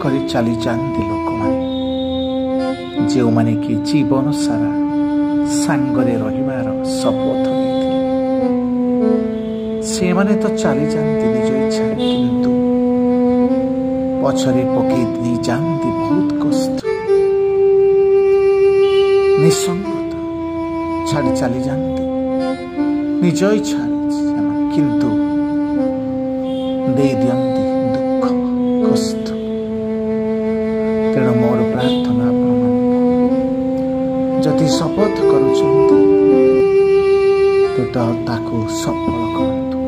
କରି ଚାଲି ଯାଆନ୍ତି ଲୋକମାନେ, ଯେଉଁମାନେ କି ଜୀବନ ସାରା ସାଙ୍ଗରେ ରହିବାର ଶପଥ ନେଇଥିଲେ। ସେମାନେ ତ ଚାଲିଯାଆନ୍ତି ନିଜ ଇଚ୍ଛାରେ, କିନ୍ତୁ ପଛରେ ପକେଇ ଦେଇ ଯାଆନ୍ତି ବହୁତ କଷ୍ଟ, ନିଃସଙ୍ଗତା ଛାଡ଼ି ଚାଲି ଯାଆନ୍ତି ନିଜ ଇଚ୍ଛାରେ, କିନ୍ତୁ ଦେଇ ଦିଅନ୍ତି ଦୁଃଖ କଷ୍ଟ। ତେଣୁ ମୋର ପ୍ରାର୍ଥନା ଆପଣମାନଙ୍କୁ, ଯଦି ଶପଥ କରୁଛନ୍ତି ତ ତାକୁ ସଫଳ କରନ୍ତୁ।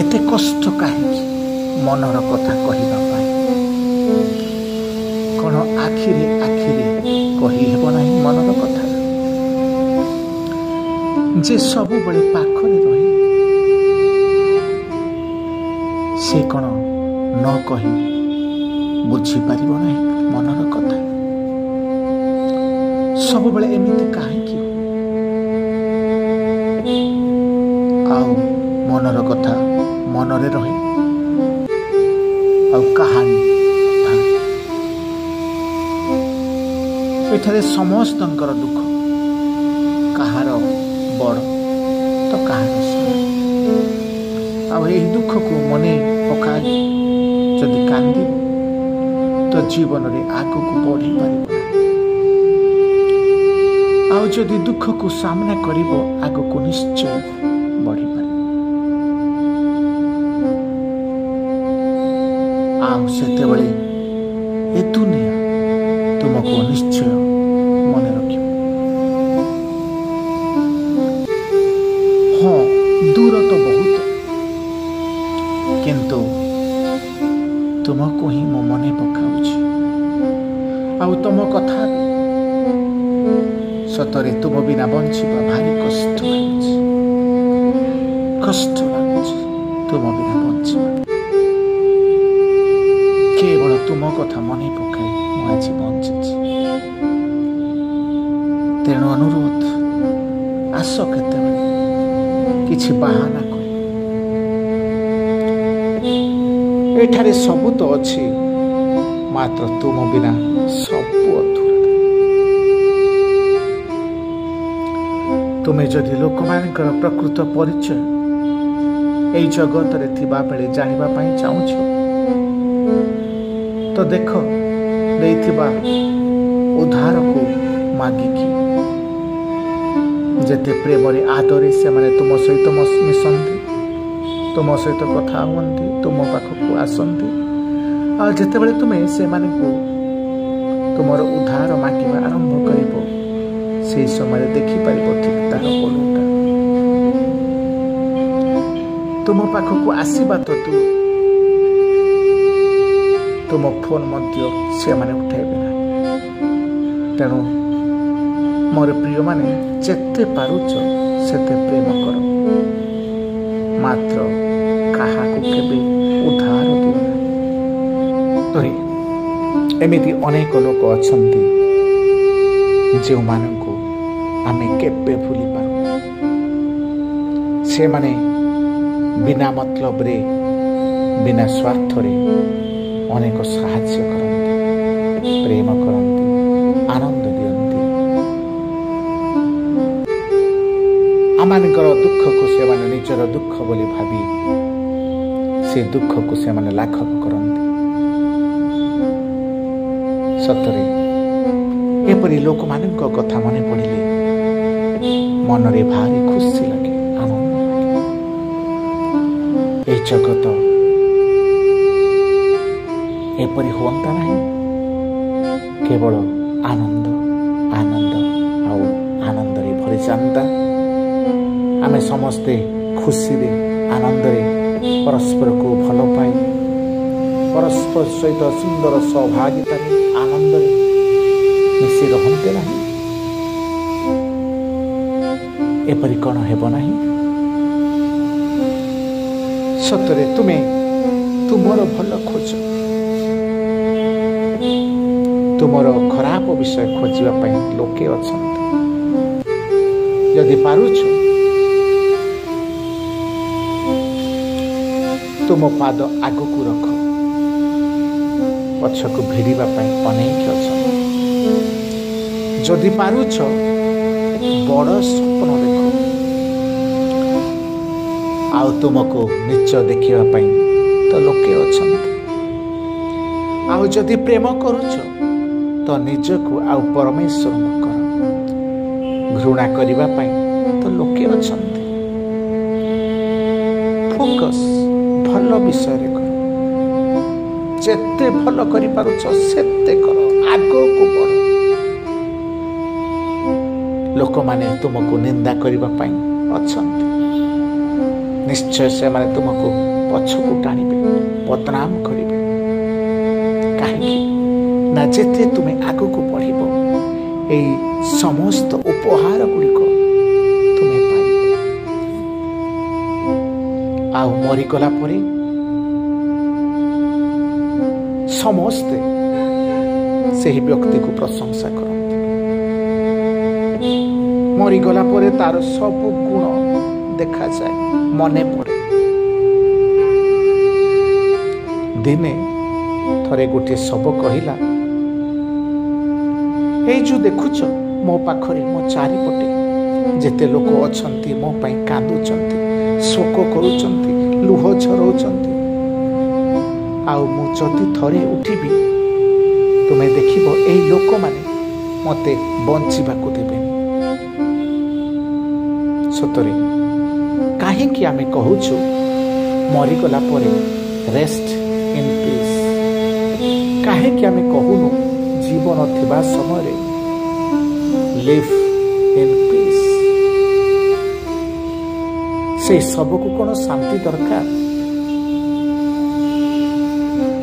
ଏତେ କଷ୍ଟ କାହିଁକି ମନର କଥା କହିବା ପାଇଁ? କ'ଣ ଆଖିରେ କହିହେବ ନାହିଁ ମନର କଥା? ଯେ ସବୁବେଳେ ପାଖରେ ରହି ସେ କ'ଣ ନ କହି ବୁଝିପାରିବ ନାହିଁ ମନର କଥା? ସବୁବେଳେ ଏମିତି କାହିଁକି? ଆଉ ମନର କଥା ମନରେ ରହେ, ଆଉ କାହାଣୀ ଏଠାରେ ସମସ୍ତଙ୍କର ଦୁଃଖ, କାହାର ବଡ଼ ତ କାହାର ସାନ। ଆଉ ଏହି ଦୁଃଖକୁ ମନେ ପକାଇ ଯଦି କାନ୍ଦିବ ତ ଜୀବନରେ ଆଗକୁ ବଢ଼ିପାରିବ ନାହିଁ। ଆଉ ଯଦି ଦୁଃଖକୁ ସାମ୍ନା କରିବ ଆଗକୁ ନିଶ୍ଚୟ ବଢ଼ିପାରିବ। ଆଉ ସେତେବେଳେ ଏ ଦୁନିଆ ତୁମକୁ ନିଶ୍ଚୟ ମନେ ରଖିବ। ହଁ, ଦୂର ତ ବହୁତ, କିନ୍ତୁ ତୁମକୁ ହିଁ ମୁଁ ମନେ ପକାଉଛି। ଆଉ ତୁମ କଥା ସତରେ ତୁମ ବିନା ବଞ୍ଚିବା ଭାରି କଷ୍ଟ ଲାଗୁଛି, ତୁମ ବିନା ବଞ୍ଚିବା। କେବଳ ତୁମ କଥା ମନେ ପକାଇ ମୁଁ ଆଜି ବଞ୍ଚିଛି। ତେଣୁ ଅନୁରୋଧ, ଆସ କେତେବେଳେ କିଛି ବାହାନା କରି। ଏଠାରେ ସବୁ ତ ଅଛି, ମାତ୍ର ତୁମ ବିନା ସବୁ ଅଧୁରା। ତୁମେ ଯଦି ଲୋକମାନଙ୍କର ପ୍ରକୃତ ପରିଚୟ ଏହି ଜଗତରେ ଥିବା ବେଳେ ଜାଣିବା ପାଇଁ ଚାହୁଁଛ ତ ଦେଖ, ଦେଇଥିବା ଉଦ୍ଧାରକୁ ମାଗିକି ଯେତେ ପ୍ରେମରେ ଆଦରେ ସେମାନେ ତୁମ ସହିତ ମିଶନ୍ତି, ତୁମ ସହିତ କଥା ହୁଅନ୍ତି, ତୁମ ପାଖକୁ ଆସନ୍ତି। ଆଉ ଯେତେବେଳେ ତୁମେ ସେମାନଙ୍କୁ ତୁମର ଉଦ୍ଧାର ମାଗିବା ଆରମ୍ଭ କରିବ, ସେହି ସମୟରେ ଦେଖିପାରିବ ଠିକ୍ ତାର ଓଲଟା। ତୁମ ପାଖକୁ ଆସିବା ତ ତୁମ ଫୋନ୍ ମଧ୍ୟ ସେମାନେ ଉଠାଇବେ ନାହିଁ। ତେଣୁ ମୋର ପ୍ରିୟମାନେ, ଯେତେ ପାରୁଛ ସେତେ ପ୍ରେମ କର, ମାତ୍ର କାହାକୁ କେବେ ଉଦ୍ଧାର ଦିଅ ନାହିଁ। ଏମିତି ଅନେକ ଲୋକ ଅଛନ୍ତି ଯେଉଁମାନଙ୍କୁ ଆମେ କେବେ ଭୁଲି ପାରୁ। ସେମାନେ ବିନା ମତଲବରେ, ବିନା ସ୍ୱାର୍ଥରେ ଅନେକ ସାହାଯ୍ୟ କରନ୍ତି, ପ୍ରେମ କରନ୍ତି, ଆନନ୍ଦ ଦିଅନ୍ତି। ଆମମାନଙ୍କର ଦୁଃଖକୁ ସେମାନେ ନିଜର ଦୁଃଖ ବୋଲି ଭାବି ସେ ଦୁଃଖକୁ ସେମାନେ ଲାଘବ କରନ୍ତି। ସତରେ ଏପରି ଲୋକମାନଙ୍କ କଥା ମନେ ପଡ଼ିଲେ ମନରେ ଭାରି ଖୁସି ଲାଗେ, ଆନନ୍ଦ ଲାଗେ। ଏହି ଜଗତ ଏପରି ହୁଅନ୍ତା ନାହିଁ, କେବଳ ଆନନ୍ଦ ଆଉ ଆନନ୍ଦରେ ଭରିଯାଆନ୍ତା। ଆମେ ସମସ୍ତେ ଖୁସିରେ, ଆନନ୍ଦରେ ପରସ୍ପରକୁ ଭଲ ପାଇ, ପରସ୍ପର ସହିତ ସୁନ୍ଦର ସହଭାଗିତାରେ, ଆନନ୍ଦରେ ମିଶି ରହନ୍ତେ ନାହିଁ। ଏପରି କ'ଣ ହେବ ନାହିଁ? ସତରେ ତୁମେ ତୁମର ଭଲ ଖୋଜ, ତୁମର ଖରାପ ବିଷୟ ଖୋଜିବା ପାଇଁ ଲୋକେ ଅଛନ୍ତି। ଯଦି ପାରୁଛ ତୁମ ତୁମ ପାଦ ଆଗକୁ ରଖ, ପଛକୁ ଭିଡ଼ିବା ପାଇଁ ଅନେକ ଅଛନ୍ତି। ଯଦି ପାରୁଛ ବଡ଼ ସ୍ୱପ୍ନ ଦେଖ, ଆଉ ତୁମକୁ ନିଚ ଦେଖିବା ପାଇଁ ତ ଲୋକେ ଅଛନ୍ତି। ଆଉ ଯଦି ପ୍ରେମ କରୁଛ ତ ନିଜକୁ ଆଉ ପରମେଶ୍ୱରଙ୍କୁ କର। ଘୃଣା କରିବା ପାଇଁ ତ ଲୋକେ ଅଛନ୍ତି। ଫୋକସ୍ ଭଲ ବିଷୟରେ କର। ଯେତେ ଭଲ କରିପାରୁଛ ସେତେ କର, ଆଗକୁ ବଢ଼। ଲୋକମାନେ ତୁମକୁ ନିନ୍ଦା କରିବା ପାଇଁ ଅଛନ୍ତି। ନିଶ୍ଚୟ ସେମାନେ ତୁମକୁ ପଛକୁ ଟାଣିବେ, ବଦନାମ କରିବେ। କାହିଁକି ନା ଯେତେ ତୁମେ ଆଗକୁ ବଢ଼ିବ ଏହି ସମସ୍ତ ଉପହାର ଗୁଡ଼ିକ ତୁମେ ପାଇବ। ଆଉ ମରିଗଲା ପରେ ସମସ୍ତେ ସେହି ବ୍ୟକ୍ତିକୁ ପ୍ରଶଂସା କରନ୍ତି। ମରିଗଲା ପରେ ତାର ସବୁ ଗୁଣ ଦେଖାଯାଏ, ମନେ ପଡ଼େ। ଦିନେ ଥରେ ଗୋଟିଏ ଶବ କହିଲା, ଏଇ ଯେଉଁ ଦେଖୁଛ ମୋ ପାଖରେ, ମୋ ଚାରିପଟେ ଯେତେ ଲୋକ ଅଛନ୍ତି ମୋ ପାଇଁ କାନ୍ଦୁଛନ୍ତି, ଶୋକ କରୁଛନ୍ତି, ଲୁହ ଝରଉଛନ୍ତି। ଆଉ ମୁଁ ଯଦି ଥରେ ଉଠିବି, ତୁମେ ଦେଖିବ ଏହି ଲୋକମାନେ ମୋତେ ବଞ୍ଚିବାକୁ ଦେବେନି। ସତରେ କାହିଁକି ଆମେ କହୁଛୁ ମରିଗଲା ପରେ ରେଷ୍ଟ ଇନ୍ ପିସ୍? କାହିଁକି ଆମେ କହୁନୁ ଜୀବନ ଥିବା ସମୟରେ ଲିଭ୍ ଇନ୍ ପିସ୍? ସେଇ ସବୁକୁ କ'ଣ ଶାନ୍ତି ଦରକାର?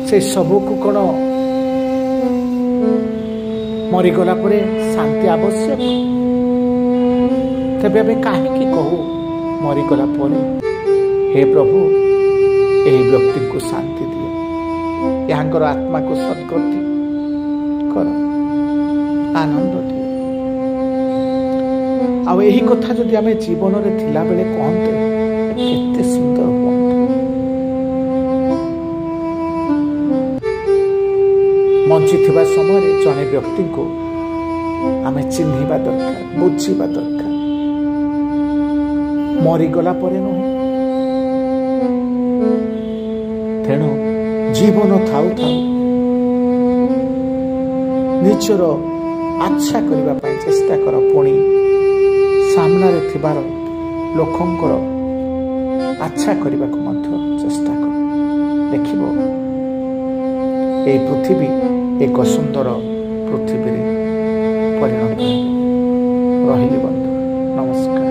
ସେଇ ସବୁକୁ କ'ଣ ମରିଗଲା ପରେ ଶାନ୍ତି ଆବଶ୍ୟକ? ତେବେ ଆମେ କାହିଁକି କହୁ ମରିଗଲା ପରେ, ହେ ପ୍ରଭୁ ଏହି ବ୍ୟକ୍ତିଙ୍କୁ ଶାନ୍ତି ଦିଅ, ଏହାଙ୍କର ଆତ୍ମାକୁ ସଦ୍ଗତି କର, ଆନନ୍ଦ ଦିଅ। ଆଉ ଏହି କଥା ଯଦି ଆମେ ଜୀବନରେ ଥିଲାବେଳେ କହନ୍ତେ କେତେ ସୁନ୍ଦର ହୁଅନ୍ତା। ବଞ୍ଚିଥିବା ସମୟରେ ଜଣେ ବ୍ୟକ୍ତିଙ୍କୁ ଆମେ ଚିହ୍ନିବା ଦରକାର, ବୁଝିବା ଦରକାର। ମରିଗଲା ପରେ ନୁହେଁ। ତେଣୁ ଜୀବନ ଥାଉ ଥାଉ ନିଜର ଆଚ୍ଛା କରିବା ପାଇଁ ଚେଷ୍ଟା କର। ପୁଣି ସାମ୍ନାରେ ଥିବାର ଲୋକଙ୍କର ଆଚ୍ଛା କରିବାକୁ ମଧ୍ୟ ଚେଷ୍ଟା କର। ଦେଖିବ ଏହି ପୃଥିବୀ ଏକ ସୁନ୍ଦର ପୃଥିବୀରେ ପରିଣତ ହେବ। ରହିଲି ବନ୍ଧୁ, ନମସ୍କାର।